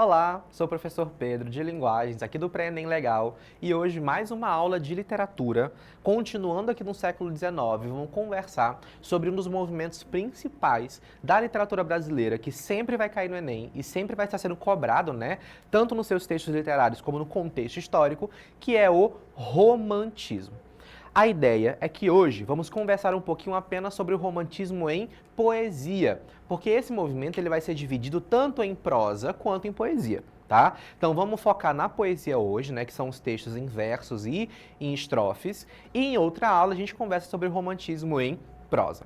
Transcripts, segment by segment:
Olá, sou o professor Pedro de Linguagens, aqui do Pré-ENEM Legal, e hoje mais uma aula de literatura. Continuando aqui no século XIX, vamos conversar sobre um dos movimentos principais da literatura brasileira, que sempre vai cair no Enem e sempre vai estar sendo cobrado, tanto nos seus textos literários como no contexto histórico, que é o romantismo. A ideia é que hoje vamos conversar um pouquinho apenas sobre o romantismo em poesia, porque esse movimento ele vai ser dividido tanto em prosa quanto em poesia, tá? Então vamos focar na poesia hoje, que são os textos em versos e em estrofes, e em outra aula a gente conversa sobre o romantismo em prosa.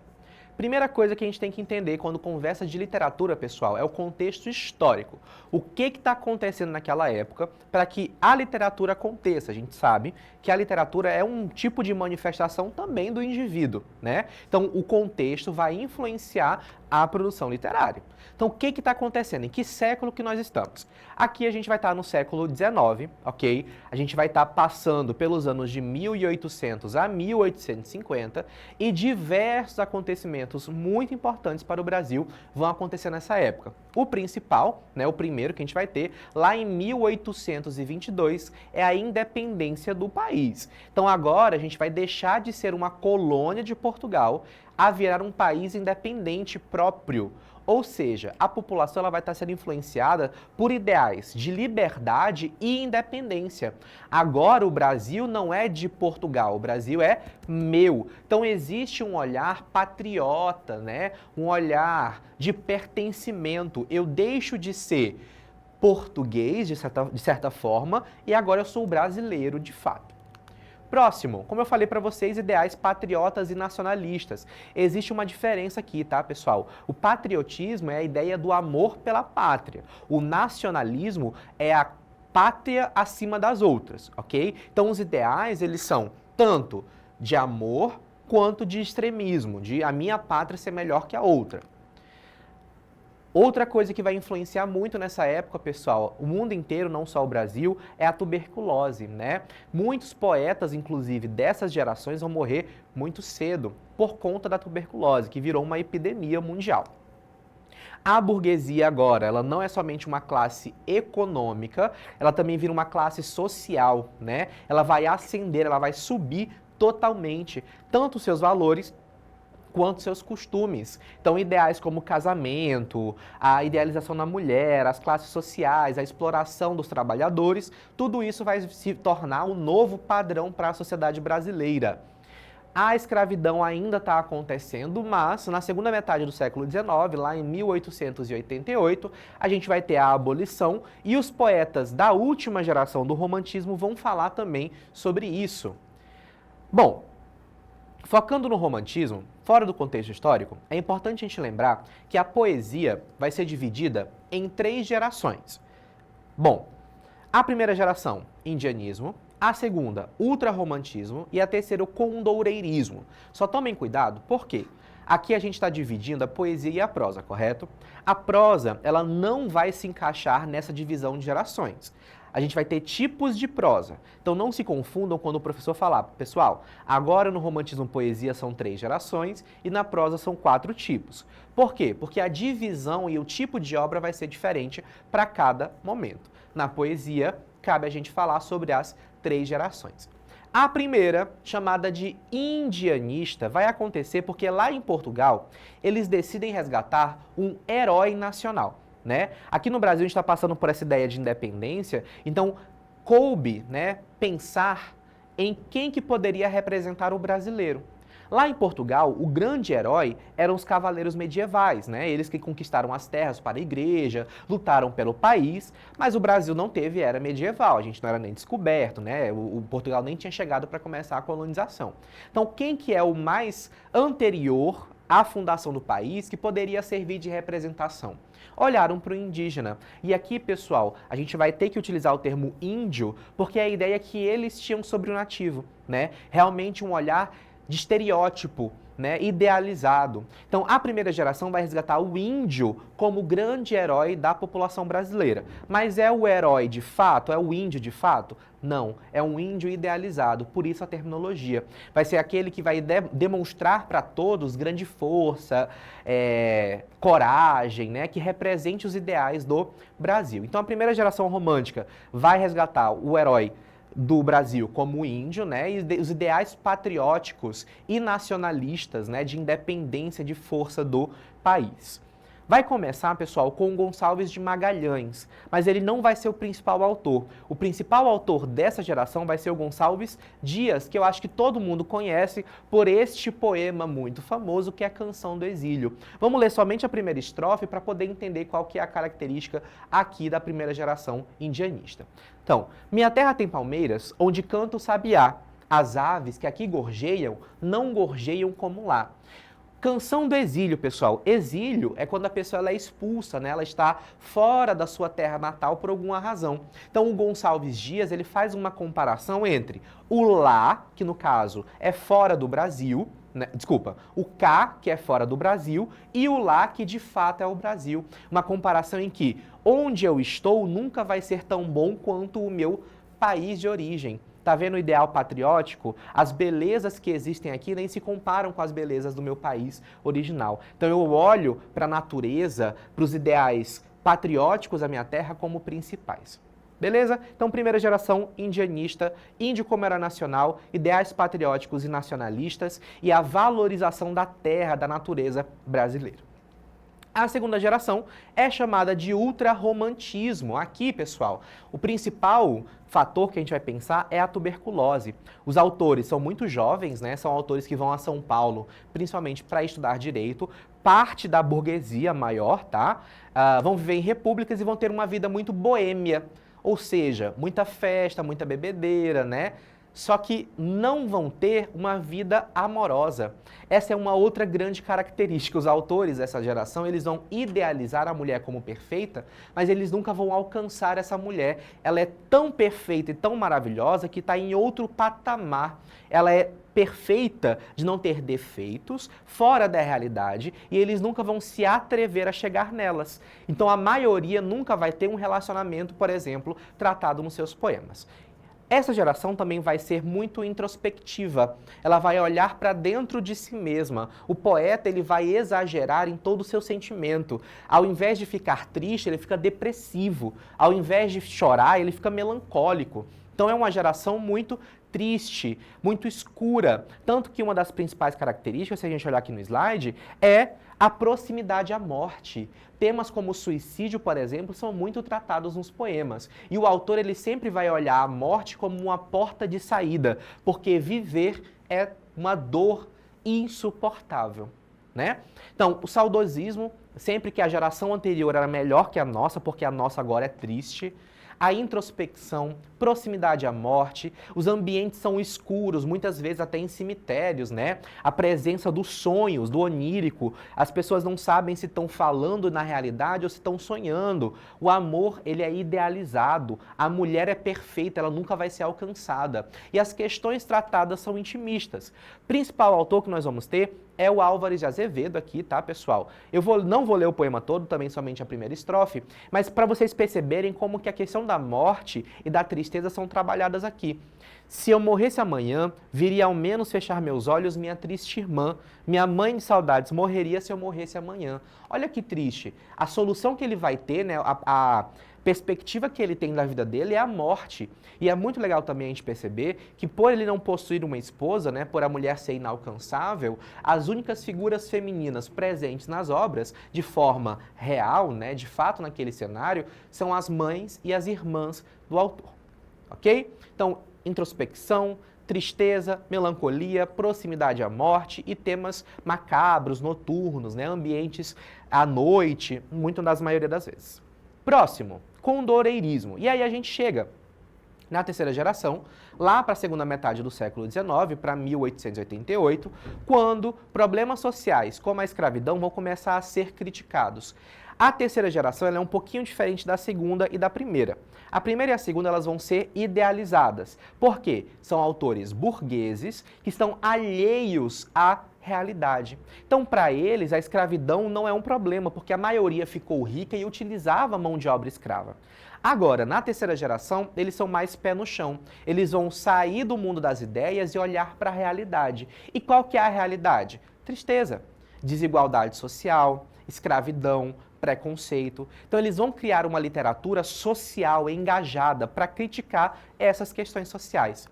Primeira coisa que a gente tem que entender quando conversa de literatura, pessoal, é o contexto histórico. O que está acontecendo naquela época para que a literatura aconteça? A gente sabe que a literatura é um tipo de manifestação também do indivíduo, Então, o contexto vai influenciar a produção literária. Então, o que está acontecendo? Em que século que nós estamos? Aqui a gente vai estar no século XIX, ok? A gente vai estar passando pelos anos de 1800 a 1850 e diversos acontecimentos muito importantes para o Brasil vão acontecer nessa época. O principal, o primeiro que a gente vai ter, lá em 1822, é a independência do país. Então agora a gente vai deixar de ser uma colônia de Portugal a virar um país independente próprio. Ou seja, a população ela vai estar sendo influenciada por ideais de liberdade e independência. Agora o Brasil não é de Portugal, o Brasil é meu. Então existe um olhar patriota, um olhar de pertencimento. Eu deixo de ser português, de certa forma, e agora eu sou brasileiro de fato. Próximo, como eu falei para vocês, ideais patriotas e nacionalistas. Existe uma diferença aqui, tá, pessoal? O patriotismo é a ideia do amor pela pátria. O nacionalismo é a pátria acima das outras, ok? Então, os ideais, eles são tanto de amor quanto de extremismo, de a minha pátria ser melhor que a outra. Outra coisa que vai influenciar muito nessa época, pessoal, o mundo inteiro, não só o Brasil, é a tuberculose, Muitos poetas, inclusive, dessas gerações vão morrer muito cedo por conta da tuberculose, que virou uma epidemia mundial. A burguesia agora, ela não é somente uma classe econômica, ela também vira uma classe social, Ela vai ascender, ela vai subir totalmente, tanto os seus valores quanto seus costumes. Então, ideais como o casamento, a idealização da mulher, as classes sociais, a exploração dos trabalhadores, tudo isso vai se tornar um novo padrão para a sociedade brasileira. A escravidão ainda está acontecendo, mas na segunda metade do século XIX, lá em 1888, a gente vai ter a abolição e os poetas da última geração do romantismo vão falar também sobre isso. Bom, focando no romantismo, fora do contexto histórico, é importante a gente lembrar que a poesia vai ser dividida em 3 gerações. Bom, a primeira geração, indianismo, a segunda, ultrarromantismo e a terceira, o condoreirismo. Só tomem cuidado, por quê? Aqui a gente está dividindo a poesia e a prosa, correto? A prosa, ela não vai se encaixar nessa divisão de gerações. A gente vai ter tipos de prosa. Então não se confundam quando o professor falar, pessoal, agora no romantismo poesia são 3 gerações e na prosa são 4 tipos. Por quê? Porque a divisão e o tipo de obra vai ser diferente para cada momento. Na poesia, cabe a gente falar sobre as 3 gerações. A primeira, chamada de indianista, vai acontecer porque lá em Portugal eles decidem resgatar um herói nacional. Aqui no Brasil a gente está passando por essa ideia de independência, então coube pensar em quem que poderia representar o brasileiro. Lá em Portugal, o grande herói eram os cavaleiros medievais, eles que conquistaram as terras para a igreja, lutaram pelo país, mas o Brasil não teve era medieval, a gente não era nem descoberto, o Portugal nem tinha chegado para começar a colonização. Então quem que é o mais anterior à fundação do país que poderia servir de representação? Olharam para o indígena. E aqui, pessoal, a gente vai ter que utilizar o termo índio, porque a ideia é que eles tinham sobre o nativo, Realmente um olhar de estereótipo né, idealizado. Então, a primeira geração vai resgatar o índio como o grande herói da população brasileira. Mas é o herói de fato? É o índio de fato? Não, é um índio idealizado, por isso a terminologia. Vai ser aquele que vai demonstrar para todos grande força, coragem, né, que represente os ideais do Brasil. Então, a primeira geração romântica vai resgatar o herói do Brasil como o índio, né, e os ideais patrióticos e nacionalistas, né, de independência, de força do país. Vai começar, pessoal, com Gonçalves de Magalhães, mas ele não vai ser o principal autor. O principal autor dessa geração vai ser o Gonçalves Dias, que eu acho que todo mundo conhece por este poema muito famoso, que é a Canção do Exílio. Vamos ler somente a primeira estrofe para poder entender qual que é a característica aqui da primeira geração indianista. Então, minha terra tem palmeiras, onde canta o sabiá. As aves que aqui gorjeiam, não gorjeiam como lá. Canção do exílio, pessoal. Exílio é quando a pessoa ela é expulsa, né? Ela está fora da sua terra natal por alguma razão. Então, o Gonçalves Dias, ele faz uma comparação entre o lá, que no caso é fora do Brasil, né? Desculpa, o cá, que é fora do Brasil, e o lá, que de fato é o Brasil. Uma comparação em que onde eu estou nunca vai ser tão bom quanto o meu país de origem. Tá vendo o ideal patriótico? As belezas que existem aqui nem se comparam com as belezas do meu país original. Então eu olho para a natureza, para os ideais patrióticos da minha terra como principais. Beleza? Então, primeira geração indianista, índio como era nacional, ideais patrióticos e nacionalistas e a valorização da terra, da natureza brasileira. A segunda geração é chamada de ultrarromantismo. Aqui, pessoal, o principal fator que a gente vai pensar é a tuberculose. Os autores são muito jovens, né? São autores que vão a São Paulo, principalmente para estudar direito, parte da burguesia maior, tá? Vão viver em repúblicas e vão ter uma vida muito boêmia, ou seja, muita festa, muita bebedeira, né? Só que não vão ter uma vida amorosa. Essa é uma outra grande característica. Os autores dessa geração, eles vão idealizar a mulher como perfeita, mas eles nunca vão alcançar essa mulher. Ela é tão perfeita e tão maravilhosa que está em outro patamar. Ela é perfeita de não ter defeitos, fora da realidade, e eles nunca vão se atrever a chegar nelas. Então a maioria nunca vai ter um relacionamento, por exemplo, tratado nos seus poemas. Essa geração também vai ser muito introspectiva. Ela vai olhar para dentro de si mesma. O poeta ele vai exagerar em todo o seu sentimento. Ao invés de ficar triste, ele fica depressivo. Ao invés de chorar, ele fica melancólico. Então é uma geração muito triste, muito escura. Tanto que uma das principais características, se a gente olhar aqui no slide, é a proximidade à morte. Temas como o suicídio, por exemplo, são muito tratados nos poemas. E o autor ele sempre vai olhar a morte como uma porta de saída, porque viver é uma dor insuportável, né? Então, o saudosismo, sempre que a geração anterior era melhor que a nossa, porque a nossa agora é triste. A introspecção, proximidade à morte, os ambientes são escuros, muitas vezes até em cemitérios, né? A presença dos sonhos, do onírico, as pessoas não sabem se estão falando na realidade ou se estão sonhando. O amor, ele é idealizado, a mulher é perfeita, ela nunca vai ser alcançada. E as questões tratadas são intimistas. O principal autor que nós vamos ter é o Álvares de Azevedo aqui, tá, pessoal? Não vou ler o poema todo, também somente a primeira estrofe, mas para vocês perceberem como que a questão da morte e da tristeza são trabalhadas aqui. Se eu morresse amanhã, viria ao menos fechar meus olhos minha triste irmã. Minha mãe de saudades morreria se eu morresse amanhã. Olha que triste. A solução que ele vai ter, né, a perspectiva que ele tem da vida dele é a morte. E é muito legal também a gente perceber que por ele não possuir uma esposa, né, por a mulher ser inalcançável, as únicas figuras femininas presentes nas obras, de forma real, né, de fato naquele cenário, são as mães e as irmãs do autor. Ok? Então, introspecção, tristeza, melancolia, proximidade à morte e temas macabros, noturnos, né, ambientes à noite, muito das maioria das vezes. Próximo, condoreirismo. E aí a gente chega na terceira geração, lá para a segunda metade do século XIX, para 1888, quando problemas sociais como a escravidão vão começar a ser criticados. A terceira geração ela é um pouquinho diferente da segunda e da primeira. A primeira e a segunda elas vão ser idealizadas. Por quê? São autores burgueses que estão alheios à realidade. Então, para eles, a escravidão não é um problema, porque a maioria ficou rica e utilizava a mão de obra escrava. Agora, na terceira geração, eles são mais pé no chão. Eles vão sair do mundo das ideias e olhar para a realidade. E qual que é a realidade? Tristeza, desigualdade social, escravidão, preconceito. Então eles vão criar uma literatura social engajada para criticar essas questões sociais.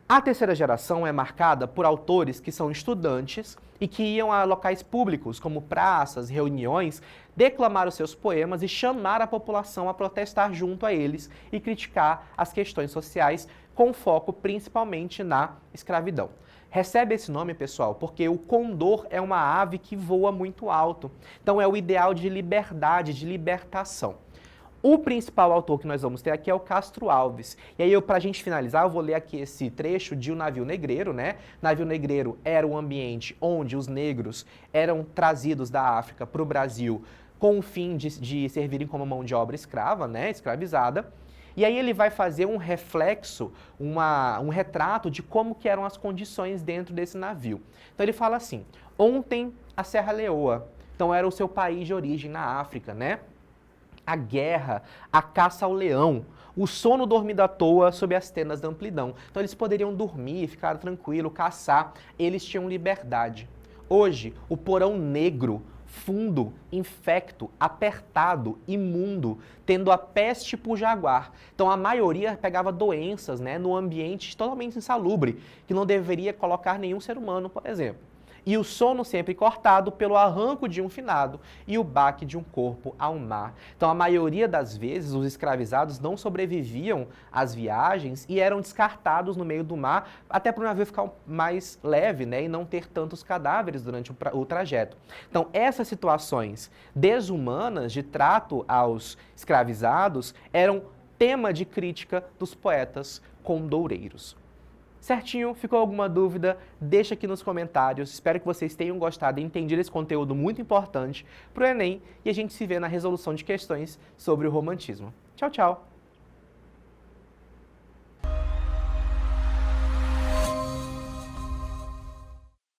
A terceira geração é marcada por autores que são estudantes e que iam a locais públicos, como praças, reuniões, declamar os seus poemas e chamar a população a protestar junto a eles e criticar as questões sociais, com foco principalmente na escravidão. Recebe esse nome, pessoal, porque o condor é uma ave que voa muito alto. Então é o ideal de liberdade, de libertação. O principal autor que nós vamos ter aqui é o Castro Alves. E aí, para a gente finalizar, eu vou ler aqui esse trecho de O Navio Negreiro, né? Navio Negreiro era um ambiente onde os negros eram trazidos da África para o Brasil com o fim de servirem como mão de obra escrava, né? Escravizada. E aí ele vai fazer um reflexo, um retrato de como que eram as condições dentro desse navio. Então ele fala assim, ontem a Serra Leoa, então era o seu país de origem na África, né? A guerra, a caça ao leão, o sono dormido à toa sob as tendas da amplidão. Então eles poderiam dormir, ficar tranquilo, caçar, eles tinham liberdade. Hoje, o porão negro, fundo, infecto, apertado, imundo, tendo a peste por jaguar. Então a maioria pegava doenças, né, no ambiente totalmente insalubre, que não deveria colocar nenhum ser humano, por exemplo. E o sono sempre cortado pelo arranco de um finado e o baque de um corpo ao mar. Então, a maioria das vezes, os escravizados não sobreviviam às viagens e eram descartados no meio do mar, até para o navio ficar mais leve, né, e não ter tantos cadáveres durante o trajeto. Então, essas situações desumanas de trato aos escravizados eram tema de crítica dos poetas condoureiros. Certinho? Ficou alguma dúvida? Deixa aqui nos comentários. Espero que vocês tenham gostado e entendido esse conteúdo muito importante para o Enem e a gente se vê na resolução de questões sobre o romantismo. Tchau, tchau!